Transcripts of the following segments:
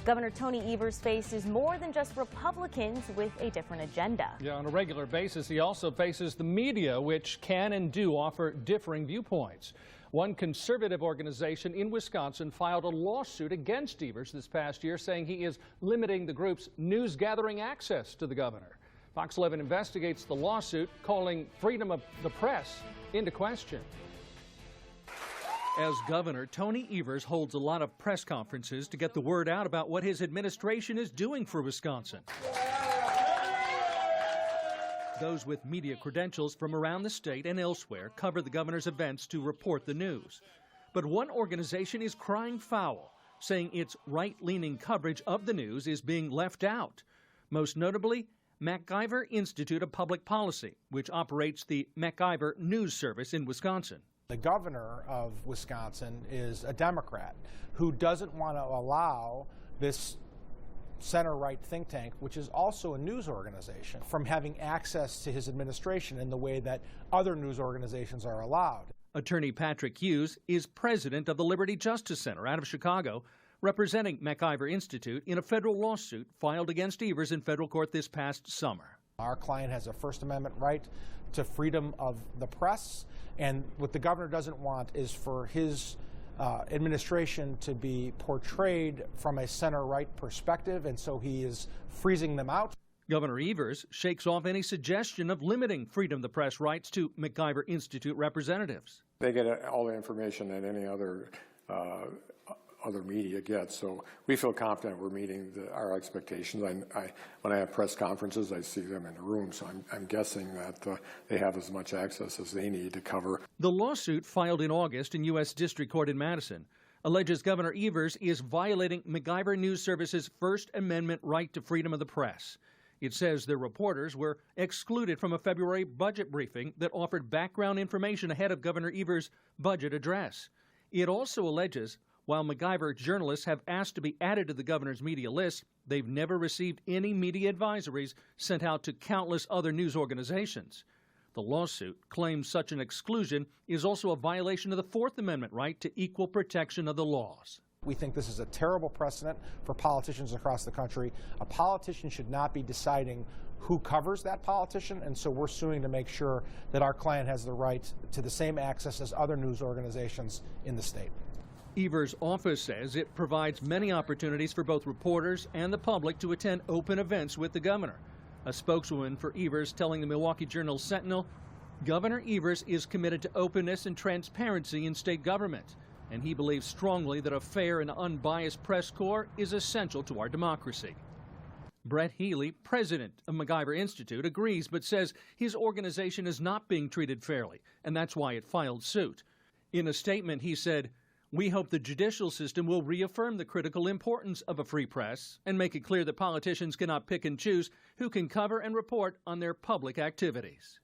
Governor Tony Evers faces more than just Republicans with a different agenda. Yeah, on a regular basis, he also faces the media, which can and do offer differing viewpoints. One conservative organization in Wisconsin filed a lawsuit against Evers this past year, saying he is limiting the group's news-gathering access to the governor. Fox 11 investigates the lawsuit, calling freedom of the press into question. As governor, Tony Evers holds a lot of press conferences to get the word out about what his administration is doing for Wisconsin. Those with media credentials from around the state and elsewhere cover the governor's events to report the news. But one organization is crying foul, saying its right-leaning coverage of the news is being left out. Most notably, MacIver Institute of Public Policy, which operates the MacIver News Service in Wisconsin. The governor of Wisconsin is a Democrat who doesn't want to allow this center-right think tank, which is also a news organization, from having access to his administration in the way that other news organizations are allowed. Attorney Patrick Hughes is president of the Liberty Justice Center out of Chicago, representing MacIver Institute in a federal lawsuit filed against Evers in federal court this past summer. Our client has a First Amendment right to freedom of the press, and what the governor doesn't want is for his administration to be portrayed from a center-right perspective, and so he is freezing them out. Governor Evers shakes off any suggestion of limiting freedom of the press rights to MacIver Institute representatives. They get all the information that any other media gets, so we feel confident we're meeting our expectations. When I have press conferences, I see them in the room, so I'm guessing that they have as much access as they need to cover. The lawsuit, filed in August in U.S. District Court in Madison, alleges Governor Evers is violating MacIver News Service's First Amendment right to freedom of the press. It says their reporters were excluded from a February budget briefing that offered background information ahead of Governor Evers' budget address. It also alleges while MacIver journalists have asked to be added to the governor's media list, they've never received any media advisories sent out to countless other news organizations. The lawsuit claims such an exclusion is also a violation of the Fourth Amendment right to equal protection of the laws. We think this is a terrible precedent for politicians across the country. A politician should not be deciding who covers that politician, and so we're suing to make sure that our client has the right to the same access as other news organizations in the state. Evers' office says it provides many opportunities for both reporters and the public to attend open events with the governor. A spokeswoman for Evers telling the Milwaukee Journal-Sentinel, Governor Evers is committed to openness and transparency in state government, and he believes strongly that a fair and unbiased press corps is essential to our democracy. Brett Healy, president of MacIver Institute, agrees but says his organization is not being treated fairly, and that's why it filed suit. In a statement, he said, "We hope the judicial system will reaffirm the critical importance of a free press and make it clear that politicians cannot pick and choose who can cover and report on their public activities."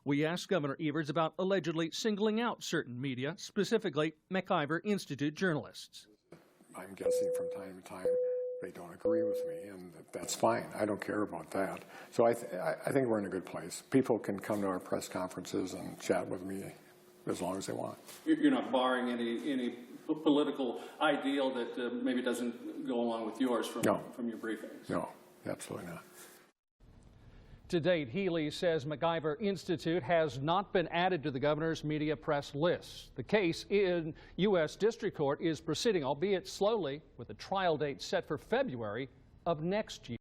We asked Governor Evers about allegedly singling out certain media, specifically MacIver Institute journalists. I'm guessing from time to time they don't agree with me, and that's fine. I don't care about that. So I think we're in a good place. People can come to our press conferences and chat with me as long as they want. You're not barring any political ideal that maybe doesn't go along with yours from your briefings? No, absolutely not. To date, Healy says MacIver Institute has not been added to the governor's media press list. The case in U.S. District Court is proceeding, albeit slowly, with a trial date set for February of next year.